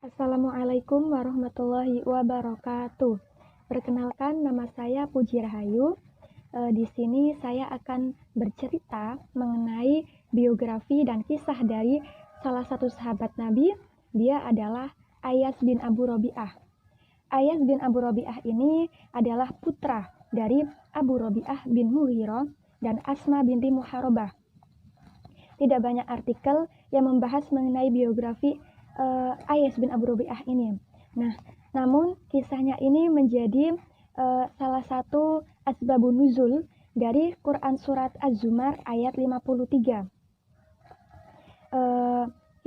Assalamualaikum warahmatullahi wabarakatuh. Perkenalkan, nama saya Puji Rahayu. Di sini saya akan bercerita mengenai biografi dan kisah dari salah satu sahabat Nabi. Dia adalah Ayas bin Abu Robi'ah. Ayas bin Abu Robi'ah ini adalah putra dari Abu Robi'ah bin Mughirah dan Asma binti Muharabah. Tidak banyak artikel yang membahas mengenai biografi Ayas bin Abu Robi'ah ini. Nah, namun kisahnya ini menjadi salah satu asbabun nuzul dari Quran surat Az-Zumar ayat 53.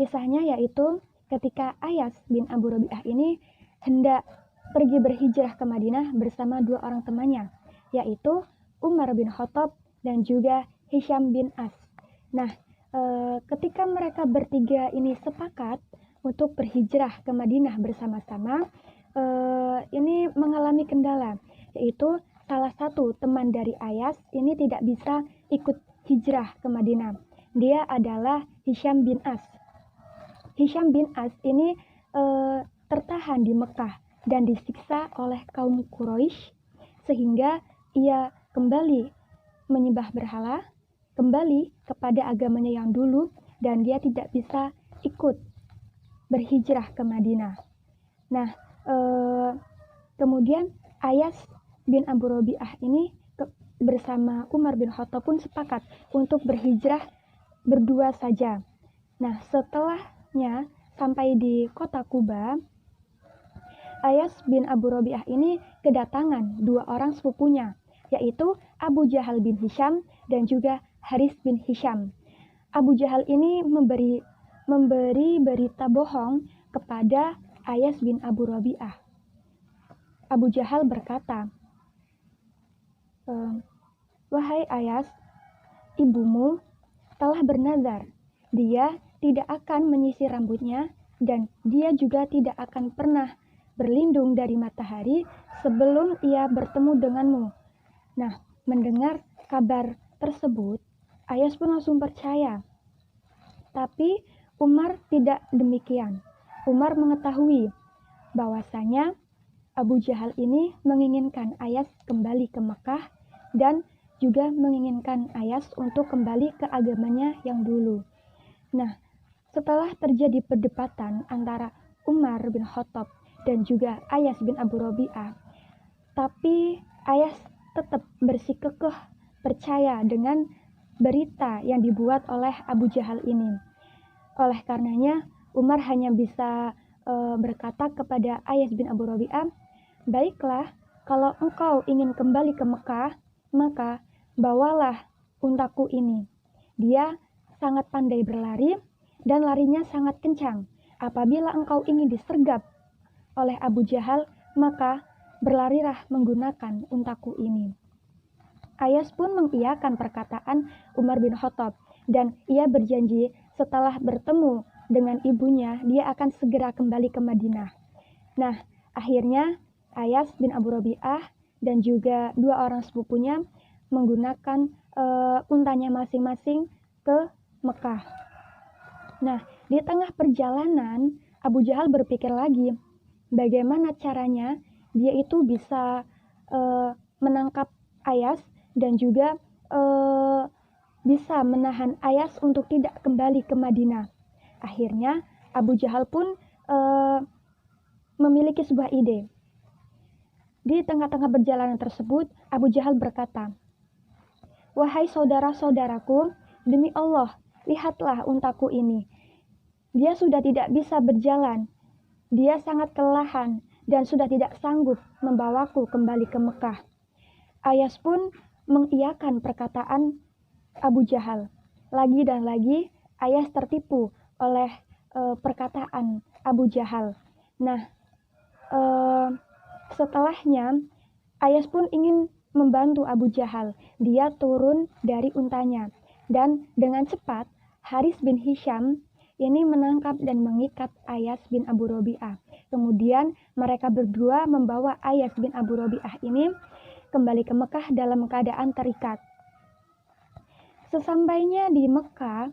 Kisahnya yaitu ketika Ayas bin Abu Robi'ah ini hendak pergi berhijrah ke Madinah bersama dua orang temannya, yaitu Umar bin Khattab dan juga Hisham bin As. Nah, ketika mereka bertiga ini sepakat untuk berhijrah ke Madinah bersama-sama, ini mengalami kendala, yaitu salah satu teman dari Ayas ini tidak bisa ikut hijrah ke Madinah. Dia adalah Hisham bin As. Hisham bin As ini tertahan di Mekah dan disiksa oleh kaum Quraisy sehingga ia kembali menyembah berhala, kembali kepada agamanya yang dulu, dan dia tidak bisa ikut berhijrah ke Madinah. Nah, kemudian Ayas bin Abu Robi'ah ini bersama Umar bin Khattab pun sepakat untuk berhijrah berdua saja. Nah, setelahnya sampai di kota Kuba, Ayas bin Abu Robi'ah ini kedatangan dua orang sepupunya, yaitu Abu Jahal bin Hisham dan juga Haris bin Hisham. Abu Jahal ini memberi berita bohong kepada Ayas bin Abu Robi'ah. Abu Jahal berkata, "Wahai Ayas, ibumu telah bernazar, dia tidak akan menyisir rambutnya dan dia juga tidak akan pernah berlindung dari matahari sebelum ia bertemu denganmu." Nah, mendengar kabar tersebut, Ayas pun langsung percaya. Tapi Umar tidak demikian. Umar mengetahui bahwasanya Abu Jahal ini menginginkan Ayas kembali ke Mekah dan juga menginginkan Ayas untuk kembali ke agamanya yang dulu. Nah, setelah terjadi perdebatan antara Umar bin Khattab dan juga Ayas bin Abu Robi'ah, tapi Ayas tetap bersikukuh percaya dengan berita yang dibuat oleh Abu Jahal ini. Oleh karenanya, Umar hanya bisa berkata kepada Ayas bin Abu Robi'ah, "Baiklah, kalau engkau ingin kembali ke Mekah, maka bawalah untaku ini. Dia sangat pandai berlari dan larinya sangat kencang. Apabila engkau ingin disergap oleh Abu Jahal, maka berlarilah menggunakan untaku ini." Ayas pun mengiyakan perkataan Umar bin Khattab dan ia berjanji setelah bertemu dengan ibunya, dia akan segera kembali ke Madinah. Nah, akhirnya Ayas bin Abu Robi'ah dan juga dua orang sepupunya menggunakan untanya masing-masing ke Mekah. Nah, di tengah perjalanan, Abu Jahal berpikir lagi, bagaimana caranya dia itu bisa menangkap Ayas dan juga bisa menahan Ayas untuk tidak kembali ke Madinah. Akhirnya Abu Jahal pun memiliki sebuah ide. Di tengah-tengah perjalanan tersebut, Abu Jahal berkata, "Wahai saudara-saudaraku, demi Allah, lihatlah untaku ini. Dia sudah tidak bisa berjalan. Dia sangat kelelahan dan sudah tidak sanggup membawaku kembali ke Mekah." Ayas pun mengiyakan perkataan Abu Jahal. Lagi dan lagi Ayas tertipu oleh perkataan Abu Jahal. Nah, setelahnya Ayas pun ingin membantu Abu Jahal. Dia turun dari untanya dan dengan cepat Haris bin Hisham ini menangkap dan mengikat Ayas bin Abu Robi'ah. Kemudian mereka berdua membawa Ayas bin Abu Robi'ah ini kembali ke Mekah dalam keadaan terikat. Sesampainya di Mekah,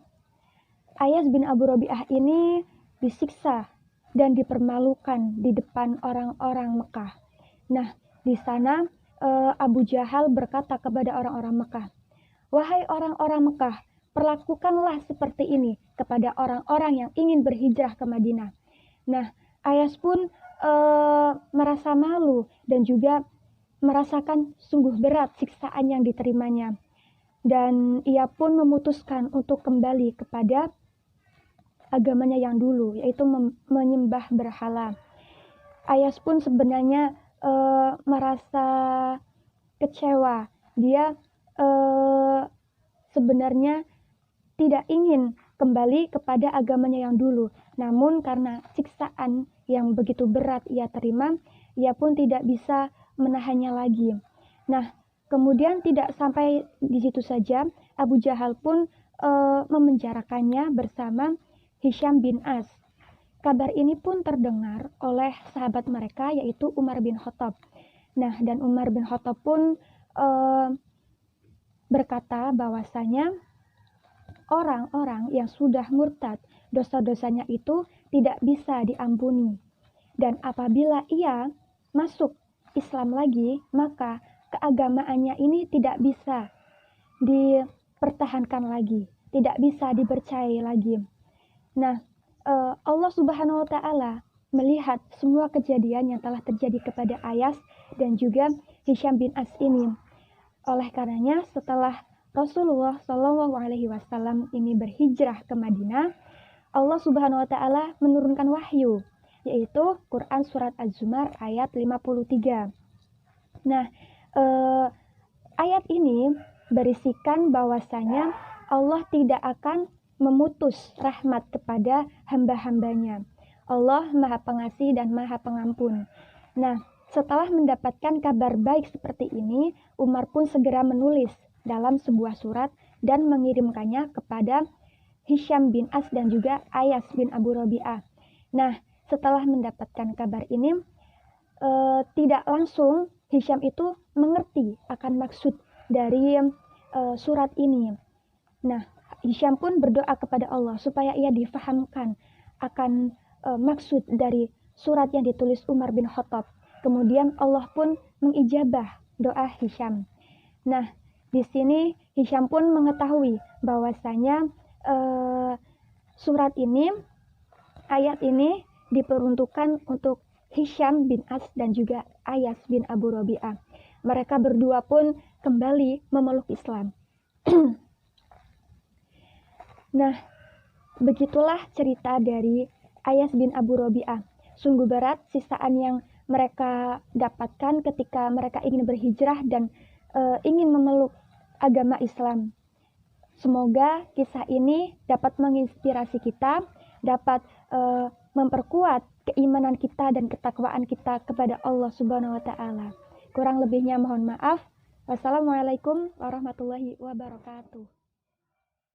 Ayas bin Abu Robi'ah ini disiksa dan dipermalukan di depan orang-orang Mekah. Nah, di sana Abu Jahal berkata kepada orang-orang Mekah, "Wahai orang-orang Mekah, perlakukanlah seperti ini kepada orang-orang yang ingin berhijrah ke Madinah." Nah, Ayas pun merasa malu dan juga merasakan sungguh berat siksaan yang diterimanya. Dan ia pun memutuskan untuk kembali kepada agamanya yang dulu, yaitu menyembah berhala. Ayas pun sebenarnya merasa kecewa. Dia sebenarnya tidak ingin kembali kepada agamanya yang dulu. Namun karena siksaan yang begitu berat ia terima, ia pun tidak bisa menahannya lagi. Nah, kemudian tidak sampai di situ saja, Abu Jahal pun memenjarakannya bersama Hisham bin As. Kabar ini pun terdengar oleh sahabat mereka, yaitu Umar bin Khattab. Nah, dan Umar bin Khattab pun berkata bahwasanya orang-orang yang sudah murtad, dosa-dosanya itu tidak bisa diampuni. Dan apabila ia masuk Islam lagi, maka keagamaannya ini tidak bisa dipertahankan lagi, tidak bisa dipercayai lagi. Nah, Allah Subhanahu wa Ta'ala melihat semua kejadian yang telah terjadi kepada Ayas dan juga Hisham bin As ini. Oleh karenanya, setelah Rasulullah Shallallahu Alaihi Wasallam ini berhijrah ke Madinah, Allah Subhanahu Wa Ta'ala menurunkan wahyu, yaitu Quran Surat Az-Zumar ayat 53. Nah, ayat ini berisikan bahwasanya Allah tidak akan memutus rahmat kepada hamba-hambanya. Allah Maha Pengasih dan Maha Pengampun. Nah, setelah mendapatkan kabar baik seperti ini, Umar pun segera menulis dalam sebuah surat dan mengirimkannya kepada Hisham bin As dan juga Ayas bin Abu Rabi'ah. Nah, setelah mendapatkan kabar ini, tidak langsung Hisham itu mengerti akan maksud dari surat ini. Nah, Hisham pun berdoa kepada Allah supaya ia difahamkan akan maksud dari surat yang ditulis Umar bin Khattab. Kemudian Allah pun mengijabah doa Hisham. Nah, di sini Hisham pun mengetahui bahwasanya surat ini, ayat ini diperuntukkan untuk Hisham bin As dan juga Ayas bin Abu Rabi'ah. Mereka berdua pun kembali memeluk Islam. Nah, begitulah cerita dari Ayas bin Abu Rabi'ah. Sungguh berat sisaan yang mereka dapatkan ketika mereka ingin berhijrah dan ingin memeluk agama Islam. Semoga kisah ini dapat menginspirasi kita, dapat memperkuat keimanan kita dan ketakwaan kita kepada Allah Subhanahu wa Ta'ala. Kurang lebihnya mohon maaf. Wassalamualaikum warahmatullahi wabarakatuh.